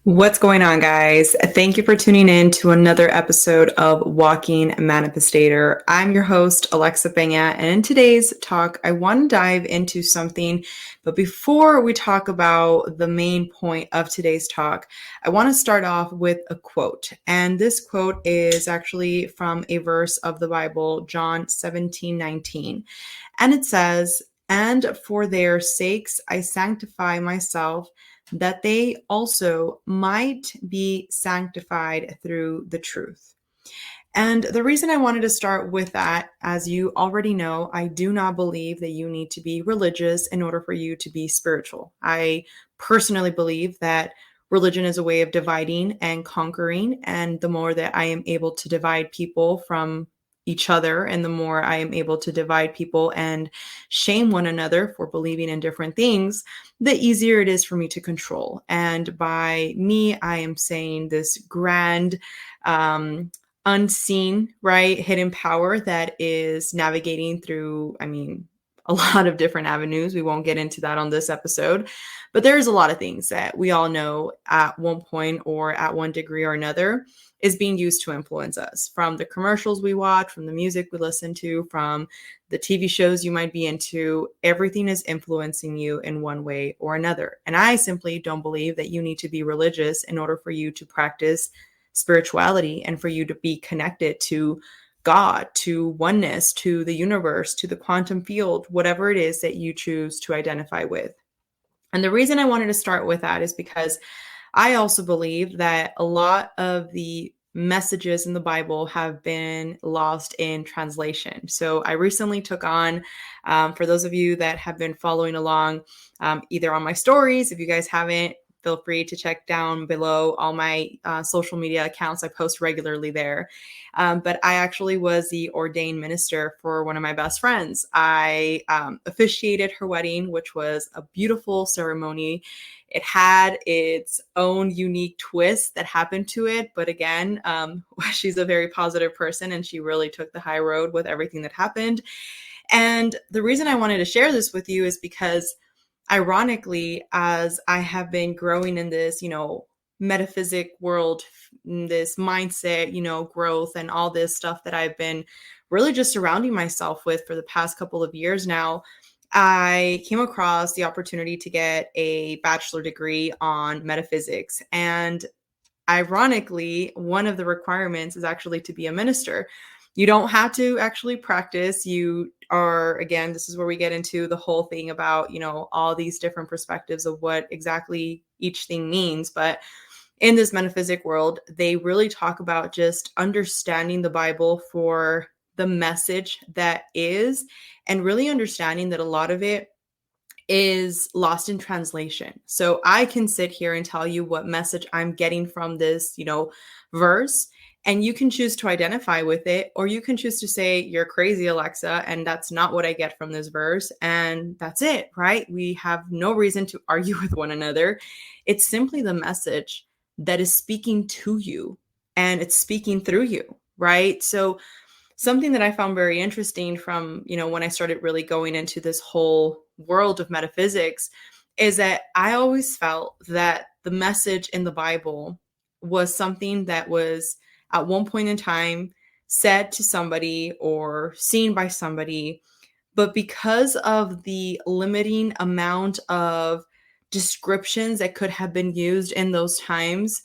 What's going on, guys? Thank you for tuning in to another episode of Walking Manifestator. I'm your host, Alexa Benya, and in today's talk, I want to dive into something. But before we talk about the main point of today's talk, I want to start off with a quote. And this quote is actually from a verse of the Bible, John 17:19. And it says, "And for their sakes I sanctify myself, that they also might be sanctified through the truth." And the reason I wanted to start with that, as you already know, I do not believe that you need to be religious in order for you to be spiritual. I personally believe that religion is a way of dividing and conquering. And the more that I am able to divide people from each other, and the more I am able to divide people and shame one another for believing in different things, the easier it is for me to control. And by me, I am saying this grand, unseen, right, hidden power that is navigating through, a lot of different avenues. We won't get into that on this episode, but there's a lot of things that we all know at one point or at one degree or another is being used to influence us, from the commercials we watch, from the music we listen to, from the TV shows you might be into. Everything is influencing you in one way or another. And I simply don't believe that you need to be religious in order for you to practice spirituality and for you to be connected to God, to oneness, to the universe, to the quantum field, whatever it is that you choose to identify with. And the reason I wanted to start with that is because I also believe that a lot of the messages in the Bible have been lost in translation. So I recently took on, for those of you that have been following along, either on my stories, if you guys haven't, feel free to check down below all my social media accounts. I post regularly there. But I actually was the ordained minister for one of my best friends. I officiated her wedding, which was a beautiful ceremony. It had its own unique twist that happened to it. But again, she's a very positive person, and she really took the high road with everything that happened. And the reason I wanted to share this with you is because, ironically, as I have been growing in this, metaphysic world, this mindset, growth and all this stuff that I've been really just surrounding myself with for the past couple of years now, I came across the opportunity to get a bachelor degree on metaphysics. And ironically, one of the requirements is actually to be a minister. You don't have to actually practice. You are, again, this is where we get into the whole thing about, all these different perspectives of what exactly each thing means. But in this metaphysic world, they really talk about just understanding the Bible for the message that is, and really understanding that a lot of it is lost in translation. So I can sit here and tell you what message I'm getting from this, verse, and you can choose to identify with it, or you can choose to say, "You're crazy, Alexa, and that's not what I get from this verse." And that's it, right? We have no reason to argue with one another. It's simply the message that is speaking to you, and it's speaking through you, right? So something that I found very interesting from, when I started really going into this whole world of metaphysics is that I always felt that the message in the Bible was something that was at one point in time said to somebody or seen by somebody. But because of the limiting amount of descriptions that could have been used in those times,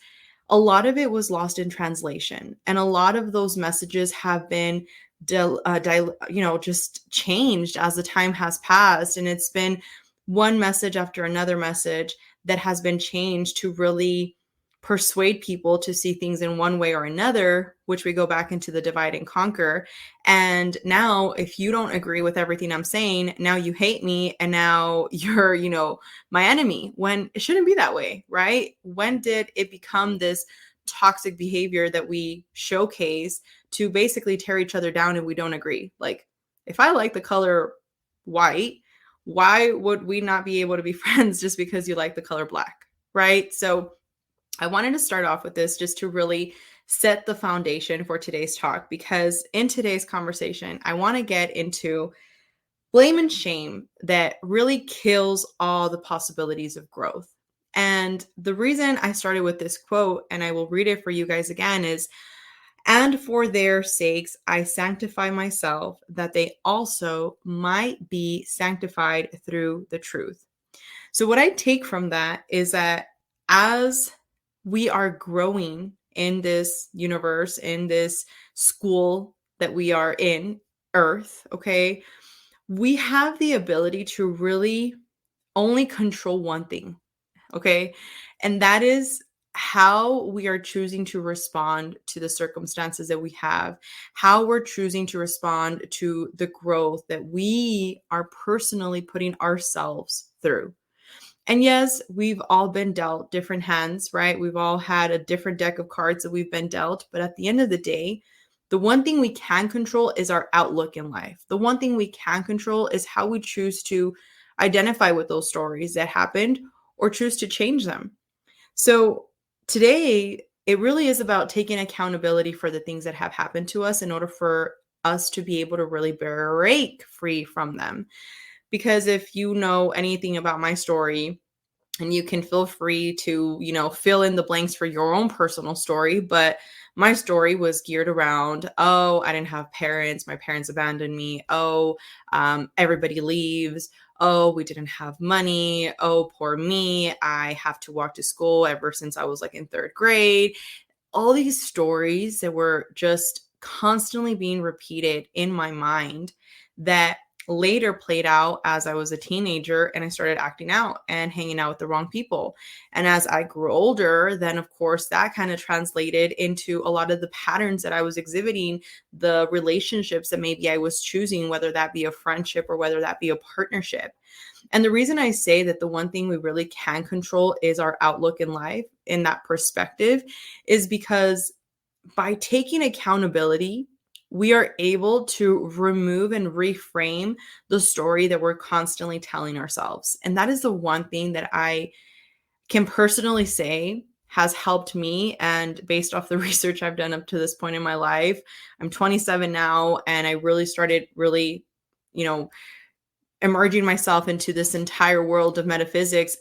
a lot of it was lost in translation. And a lot of those messages have been just changed as the time has passed. And it's been one message after another message that has been changed to really persuade people to see things in one way or another, which we go back into the divide and conquer. And now, if you don't agree with everything I'm saying, now you hate me, and now you're, my enemy, when it shouldn't be that way, right? When did it become this toxic behavior that we showcase to basically tear each other down and we don't agree? Like, if I like the color white, why would we not be able to be friends just because you like the color black, right? So I wanted to start off with this just to really set the foundation for today's talk, because in today's conversation, I want to get into blame and shame that really kills all the possibilities of growth. And the reason I started with this quote, and I will read it for you guys again, is, "And for their sakes I sanctify myself, that they also might be sanctified through the truth." So, what I take from that is that as we are growing in this universe, in this school that we are in, Earth, okay, we have the ability to really only control one thing, okay? And that is how we are choosing to respond to the circumstances that we have, how we're choosing to respond to the growth that we are personally putting ourselves through. And yes, we've all been dealt different hands, right? We've all had a different deck of cards that we've been dealt. But at the end of the day, the one thing we can control is our outlook in life. The one thing we can control is how we choose to identify with those stories that happened or choose to change them. So today, it really is about taking accountability for the things that have happened to us in order for us to be able to really break free from them. Because if you know anything about my story, and you can feel free to, fill in the blanks for your own personal story, but my story was geared around, oh, I didn't have parents, my parents abandoned me, oh, everybody leaves, oh, we didn't have money, oh, poor me, I have to walk to school ever since I was like in third grade. All these stories that were just constantly being repeated in my mind that later played out as I was a teenager and I started acting out and hanging out with the wrong people. And as I grew older, then of course that kind of translated into a lot of the patterns that I was exhibiting, the relationships that maybe I was choosing, whether that be a friendship or whether that be a partnership. And the reason I say that the one thing we really can control is our outlook in life, in that perspective, is because by taking accountability, we are able to remove and reframe the story that we're constantly telling ourselves. And that is the one thing that I can personally say has helped me. And based off the research I've done up to this point in my life, I'm 27 now, and I really started you know, emerging myself into this entire world of metaphysics.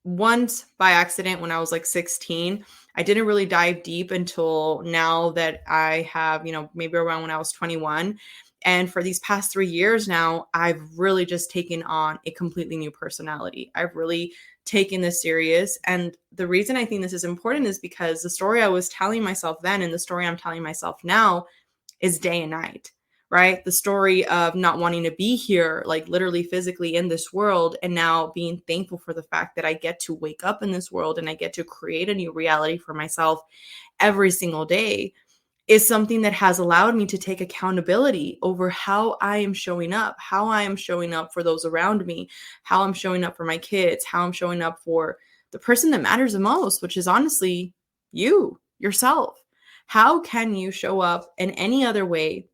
Once by accident when I was like 16. I didn't really dive deep until now that I have, maybe around when I was 21. And for these past 3 years now, I've really just taken on a completely new personality. I've really taken this serious. And the reason I think this is important is because the story I was telling myself then and the story I'm telling myself now is day and night, right? The story of not wanting to be here, like literally physically in this world, and now being thankful for the fact that I get to wake up in this world and I get to create a new reality for myself every single day is something that has allowed me to take accountability over how I am showing up, how I am showing up for those around me, how I'm showing up for my kids, how I'm showing up for the person that matters the most, which is honestly you, yourself. How can you show up in any other way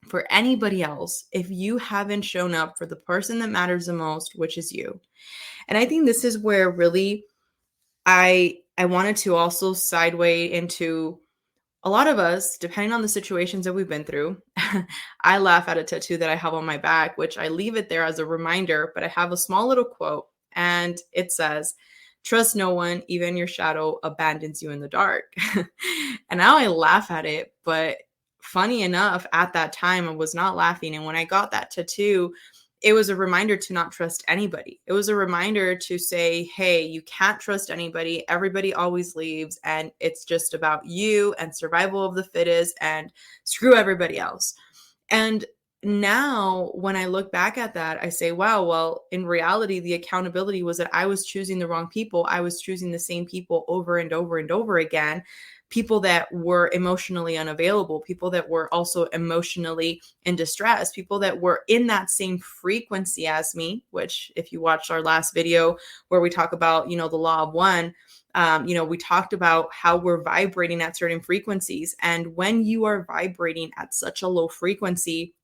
for anybody else if you haven't shown up for the person that matters the most, which is you? And I think this is where really I wanted to also sideway into a lot of us, depending on the situations that we've been through. I laugh at a tattoo that I have on my back, which I leave it there as a reminder, but I have a small little quote and it says, "Trust no one, even your shadow abandons you in the dark." And now I laugh at it, but funny enough, at that time I was not laughing. And when I got that tattoo, it was a reminder to not trust anybody. It was a reminder to say, hey, you can't trust anybody. Everybody always leaves. And it's just about you and survival of the fittest and screw everybody else. And now when I look back at that, I say, wow, well, in reality, the accountability was that I was choosing the wrong people. I was choosing the same people over and over and over again. People that were emotionally unavailable, people that were also emotionally in distress, people that were in that same frequency as me, which if you watched our last video where we talk about, the law of one, we talked about how we're vibrating at certain frequencies. And when you are vibrating at such a low frequency,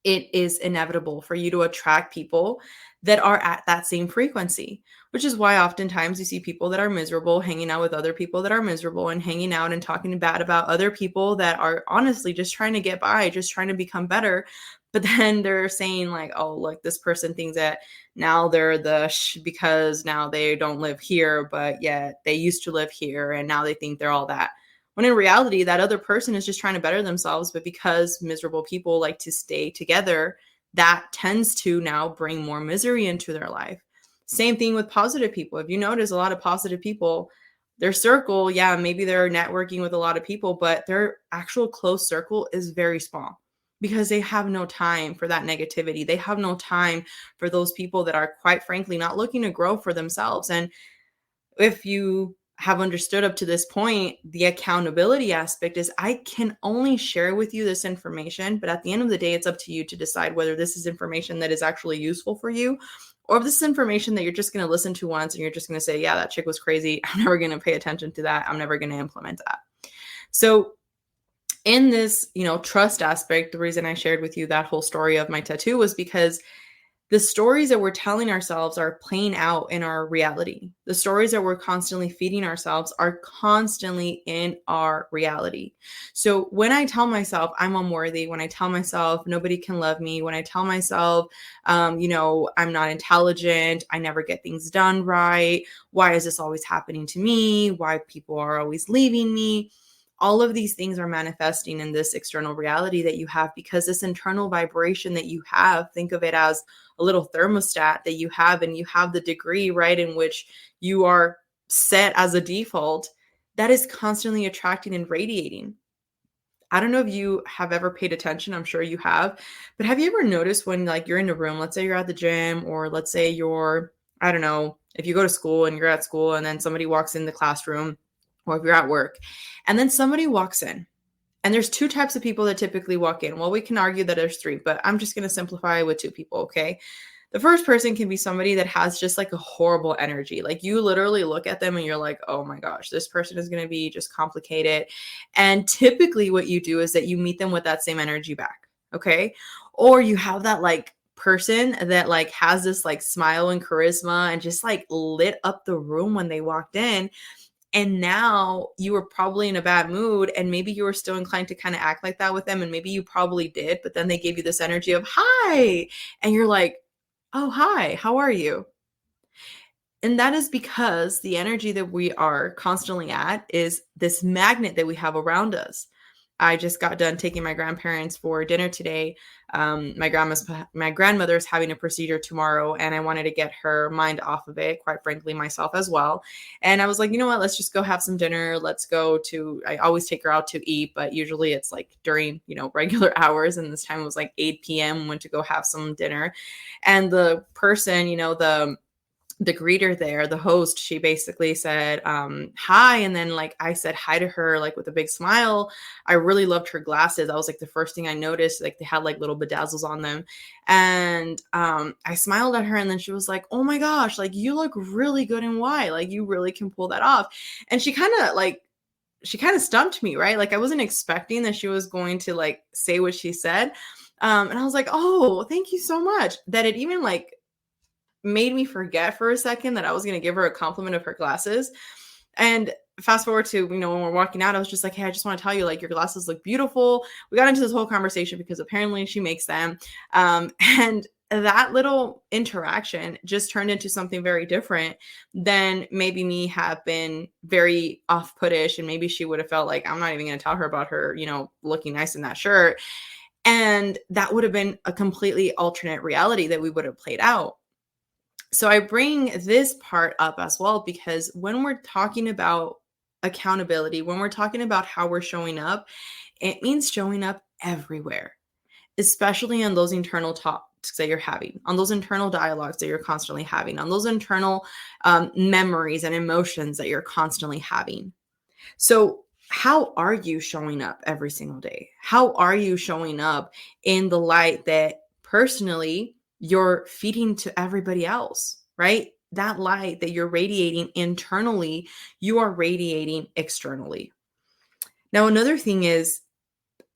it is inevitable for you to attract people that are at that same frequency, which is why oftentimes you see people that are miserable hanging out with other people that are miserable and hanging out and talking bad about other people that are honestly just trying to get by, just trying to become better. But then they're saying like, oh, look, this person thinks that now they're because now they don't live here, but yet they used to live here and now they think they're all that. When in reality, that other person is just trying to better themselves. But because miserable people like to stay together, that tends to now bring more misery into their life. Same thing with positive people. If you notice a lot of positive people, their circle, yeah, maybe they're networking with a lot of people, but their actual close circle is very small because they have no time for that negativity. They have no time for those people that are, quite frankly, not looking to grow for themselves. And if you have understood up to this point, the accountability aspect is I can only share with you this information, but at the end of the day, it's up to you to decide whether this is information that is actually useful for you, or if this is information that you're just going to listen to once and you're just going to say, yeah, that chick was crazy. I'm never going to pay attention to that. I'm never going to implement that. So in this, trust aspect, the reason I shared with you that whole story of my tattoo was because the stories that we're telling ourselves are playing out in our reality. The stories that we're constantly feeding ourselves are constantly in our reality. So when I tell myself I'm unworthy, when I tell myself nobody can love me, when I tell myself, I'm not intelligent, I never get things done right, why is this always happening to me, why people are always leaving me, all of these things are manifesting in this external reality that you have, because this internal vibration that you have, think of it as a little thermostat that you have, and you have the degree, right, in which you are set as a default, that is constantly attracting and radiating. I don't know if you have ever paid attention. I'm sure you have, but have you ever noticed when like you're in a room, let's say you're at the gym, or let's say you're, I don't know, if you go to school and you're at school and then somebody walks in the classroom, or if you're at work and then somebody walks in, and there's two types of people that typically walk in. Well, we can argue that there's three, but I'm just going to simplify with two people. Okay. The first person can be somebody that has just like a horrible energy. Like you literally look at them and you're like, oh my gosh, this person is going to be just complicated. And typically what you do is that you meet them with that same energy back. Okay. Or you have that like person that like has this like smile and charisma and just like lit up the room when they walked in. And now you were probably in a bad mood, and maybe you were still inclined to kind of act like that with them. And maybe you probably did, but then they gave you this energy of hi. And you're like, oh, hi, how are you? And that is because the energy that we are constantly at is this magnet that we have around us. I just got done taking my grandparents for dinner today. My grandmother's having a procedure tomorrow, and I wanted to get her mind off of it, quite frankly, myself as well. And I was like, you know what, let's just go have some dinner. I always take her out to eat, but usually it's like during, regular hours. And this time it was like 8 p.m. went to go have some dinner. And the person, the greeter there, the host, she basically said, hi. And then like I said hi to her, like with a big smile. I really loved her glasses. That was like the first thing I noticed. Like they had like little bedazzles on them. And I smiled at her, and then she was like, oh my gosh, like you look really good in white. Like you really can pull that off. And she kind of stumped me, right? Like I wasn't expecting that she was going to like say what she said. And I was like, oh, thank you so much. That it even like made me forget for a second that I was going to give her a compliment of her glasses. And fast forward to, when we're walking out, I was just like, hey, I just want to tell you, like, your glasses look beautiful. We got into this whole conversation because apparently she makes them. And that little interaction just turned into something very different than maybe me have been very off-puttish. And maybe she would have felt like, I'm not even going to tell her about her, looking nice in that shirt. And that would have been a completely alternate reality that we would have played out. So I bring this part up as well, because when we're talking about accountability, when we're talking about how we're showing up, it means showing up everywhere, especially on those internal talks that you're having, on those internal dialogues that you're constantly having, on those internal memories and emotions that you're constantly having. So how are you showing up every single day? How are you showing up in the light that personally you're feeding to everybody else, right? That light that you're radiating internally, you are radiating externally. Now, another thing is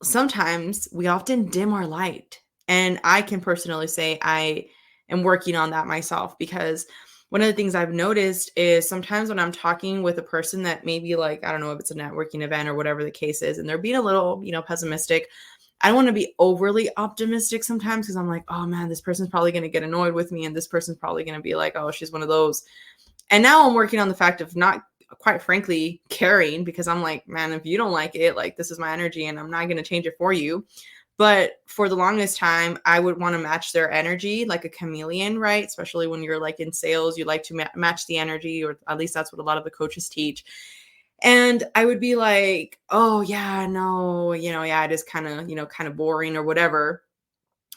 sometimes we often dim our light. And I can personally say I am working on that myself, because one of the things I've noticed is sometimes when I'm talking with a person that maybe like, I don't know if it's a networking event or whatever the case is, and they're being a little, pessimistic, I don't want to be overly optimistic sometimes because I'm like, oh man, this person's probably going to get annoyed with me and this person's probably going to be like, oh, she's one of those. And now I'm working on the fact of not, quite frankly, caring, because I'm like, man, if you don't like it, like, this is my energy and I'm not going to change it for you. But for the longest time, I would want to match their energy like a chameleon, right? Especially when you're like in sales, you like to match the energy, or at least that's what a lot of the coaches teach. And I would be like, oh yeah, no, yeah, it is kind of, kind of boring or whatever.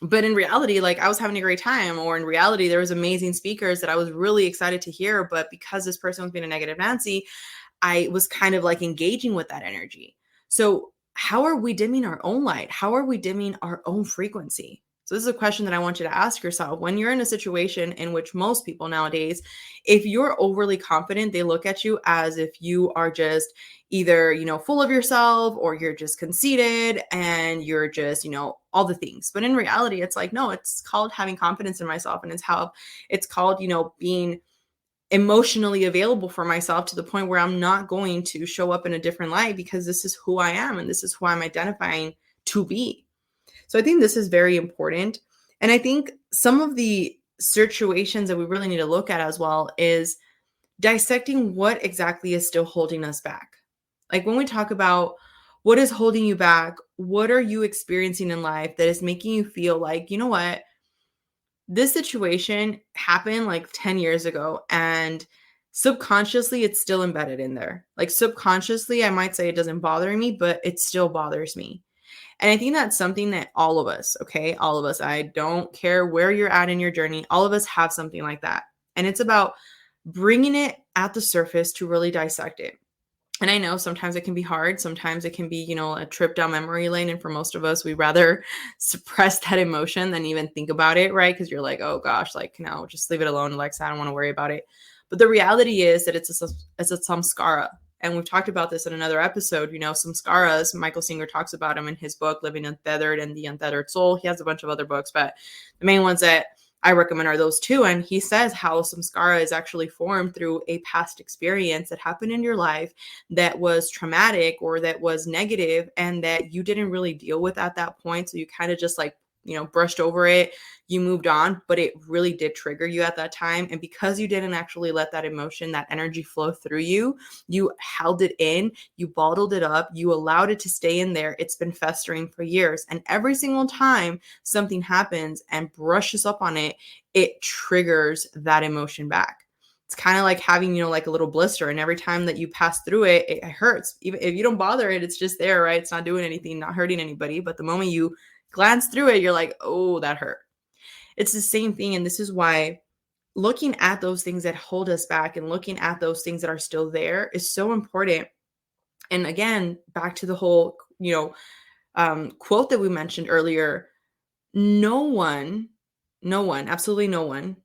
But in reality, like, I was having a great time, or in reality, there was amazing speakers that I was really excited to hear. But because this person was being a negative Nancy, I was kind of like engaging with that energy. So how are we dimming our own light? How are we dimming our own frequency? So this is a question that I want you to ask yourself. When you're in a situation in which most people nowadays, if you're overly confident, they look at you as if you are just either, full of yourself, or you're just conceited and you're just, all the things. But in reality, it's like, no, it's called having confidence in myself. And it's called, being emotionally available for myself to the point where I'm not going to show up in a different light, because this is who I am and this is who I'm identifying to be. So I think this is very important. And I think some of the situations that we really need to look at as well is dissecting what exactly is still holding us back. Like, when we talk about what is holding you back, what are you experiencing in life that is making you feel like, you know what, this situation happened like 10 years ago, and subconsciously it's still embedded in there. Like, subconsciously, I might say it doesn't bother me, but it still bothers me. And I think that's something that all of us, okay, all of us, I don't care where you're at in your journey, all of us have something like that. And it's about bringing it at the surface to really dissect it. And I know sometimes it can be hard. Sometimes it can be, a trip down memory lane. And for most of us, we rather suppress that emotion than even think about it, right? Because you're like, oh gosh, like, no, just leave it alone, Alexa. I don't want to worry about it. But the reality is that it's a samskara. And we've talked about this in another episode. Samskaras, Michael Singer talks about them in his book, Living Untethered and the Untethered Soul. He has a bunch of other books, but the main ones that I recommend are those two. And he says how samskara is actually formed through a past experience that happened in your life that was traumatic or that was negative and that you didn't really deal with at that point. So you kind of just like, brushed over it, you moved on, but it really did trigger you at that time. And because you didn't actually let that emotion, that energy flow through you, you held it in, you bottled it up, you allowed it to stay in there. It's been festering for years. And every single time something happens and brushes up on it, it triggers that emotion back. It's kind of like having, like a little blister, and every time that you pass through it, it hurts. Even if you don't bother it, it's just there, right? It's not doing anything, not hurting anybody. But the moment you glance through it, you're like, oh, that hurt. It's the same thing. And this is why looking at those things that hold us back and looking at those things that are still there is so important. And again, back to the whole, quote that we mentioned earlier, no one, absolutely no one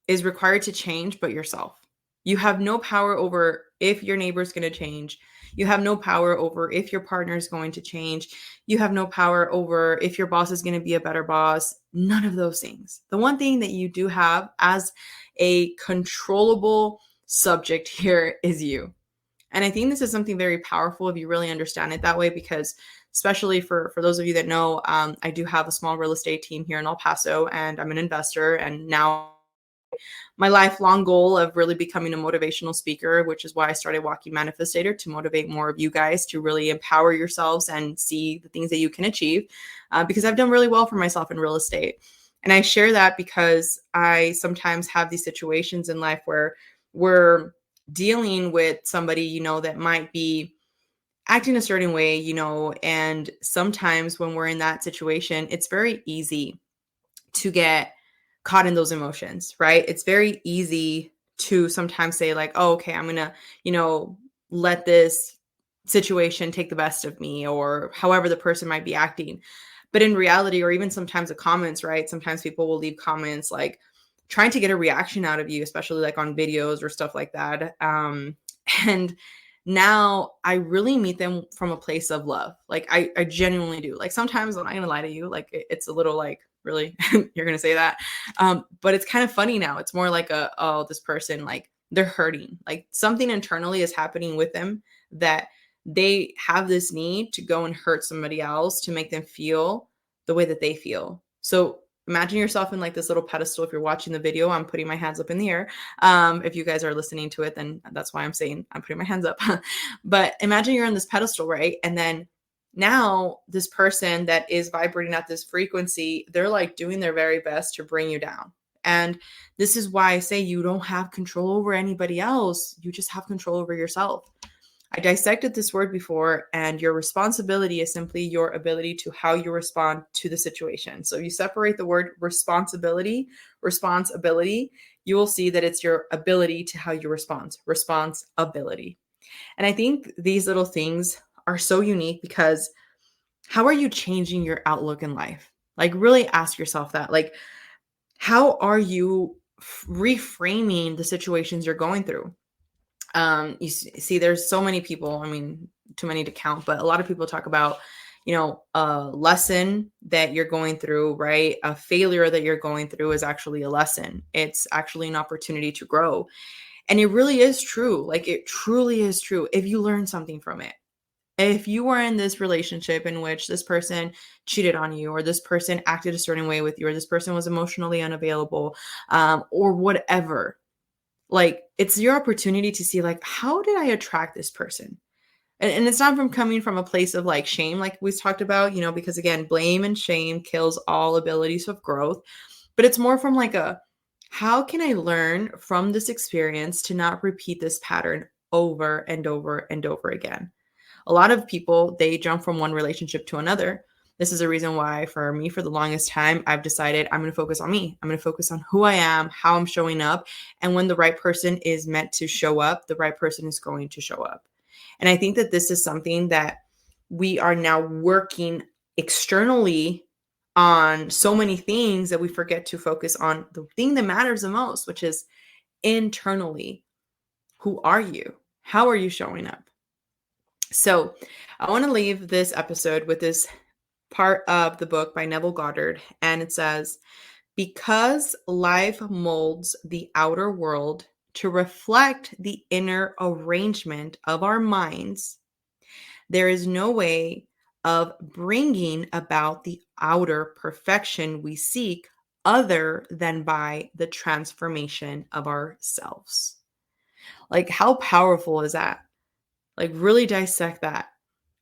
is required to change but yourself. You have no power over if your neighbor's going to change. You have no power over if your partner is going to change. You have no power over if your boss is going to be a better boss. None of those things. The one thing that you do have as a controllable subject here is you. And I think this is something very powerful if you really understand it that way, because especially for those of you that know, I do have a small real estate team here in El Paso, and I'm an investor. And now my lifelong goal of really becoming a motivational speaker, which is why I started Walking Manifestator, to motivate more of you guys to really empower yourselves and see the things that you can achieve, because I've done really well for myself in real estate. And I share that because I sometimes have these situations in life where we're dealing with somebody, that might be acting a certain way, and sometimes when we're in that situation, it's very easy to get caught in those emotions, right? It's very easy to sometimes say like, oh, okay, I'm going to, let this situation take the best of me, or however the person might be acting. But in reality, or even sometimes the comments, right? Sometimes people will leave comments like trying to get a reaction out of you, especially like on videos or stuff like that. And now I really meet them from a place of love. Like I genuinely do. Like sometimes I'm not going to lie to you. Like it's a little like, really, you're going to say that. But it's kind of funny now. It's more like oh, this person, like they're hurting. Like something internally is happening with them that they have this need to go and hurt somebody else to make them feel the way that they feel. So imagine yourself in like this little pedestal. If you're watching the video, I'm putting my hands up in the air. If you guys are listening to it, then that's why I'm saying I'm putting my hands up. But imagine you're on this pedestal, right? And then now this person that is vibrating at this frequency, they're like doing their very best to bring you down. And this is why I say you don't have control over anybody else. You just have control over yourself. I dissected this word before, and your responsibility is simply your ability to how you respond to the situation. So you separate the word responsibility, you will see that it's your ability to how you respond, responsibility. And I think these little things are so unique because how are you changing your outlook in life? Like, really ask yourself that. Like, how are you reframing the situations you're going through? You see, there's so many people, I mean, too many to count, but a lot of people talk about, a lesson that you're going through, right? A failure that you're going through is actually a lesson. It's actually an opportunity to grow. And it really is true. Like, it truly is true if you learn something from it. If you were in this relationship in which this person cheated on you, or this person acted a certain way with you, or this person was emotionally unavailable, or whatever, like, it's your opportunity to see, like, how did I attract this person? And it's not from coming from a place of like shame, like we talked about, because again, blame and shame kills all abilities of growth. But it's more from like how can I learn from this experience to not repeat this pattern over and over and over again? A lot of people, they jump from one relationship to another. This is a reason why for me, for the longest time, I've decided I'm going to focus on me. I'm going to focus on who I am, how I'm showing up. And when the right person is meant to show up, the right person is going to show up. And I think that this is something that we are now working externally on so many things that we forget to focus on the thing that matters the most, which is internally. Who are you? How are you showing up? So I want to leave this episode with this part of the book by Neville Goddard. And it says, because life molds the outer world to reflect the inner arrangement of our minds, there is no way of bringing about the outer perfection we seek other than by the transformation of ourselves. Like, how powerful is that? Like, really dissect that.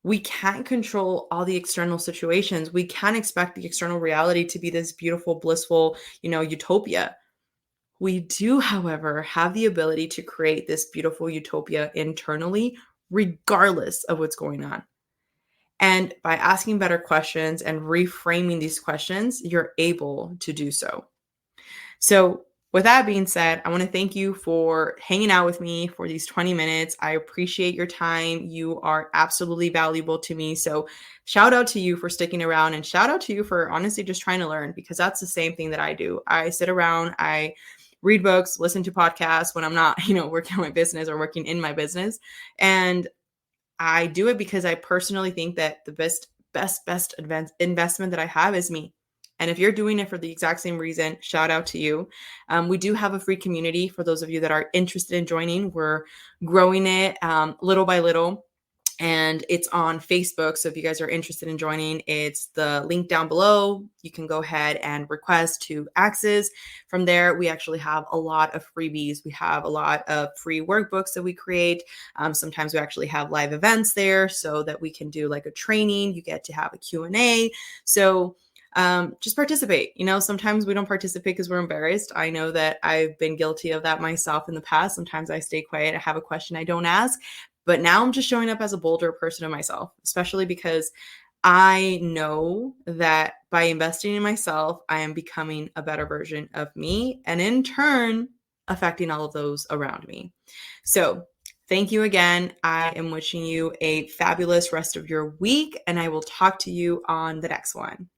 We can't control all the external situations. We can't expect the external reality to be this beautiful, blissful, utopia. We do, however, have the ability to create this beautiful utopia internally, regardless of what's going on. And by asking better questions and reframing these questions, you're able to do so. So with that being said, I want to thank you for hanging out with me for these 20 minutes. I appreciate your time. You are absolutely valuable to me. So shout out to you for sticking around, and shout out to you for honestly just trying to learn, because that's the same thing that I do. I sit around, I read books, listen to podcasts when I'm not, working on my business or working in my business. And I do it because I personally think that the best investment that I have is me. And if you're doing it for the exact same reason, shout out to you. We do have a free community for those of you that are interested in joining. We're growing it little by little. And it's on Facebook. So if you guys are interested in joining, it's the link down below. You can go ahead and request to access. From there, we actually have a lot of freebies. We have a lot of free workbooks that we create. Sometimes we actually have live events there so that we can do like a training. You get to have a Q&A. So just participate. Sometimes we don't participate because we're embarrassed. I know that I've been guilty of that myself in the past. Sometimes I stay quiet. I have a question I don't ask. But now I'm just showing up as a bolder person of myself, especially because I know that by investing in myself, I am becoming a better version of me, and in turn, affecting all of those around me. So thank you again. I am wishing you a fabulous rest of your week, and I will talk to you on the next one.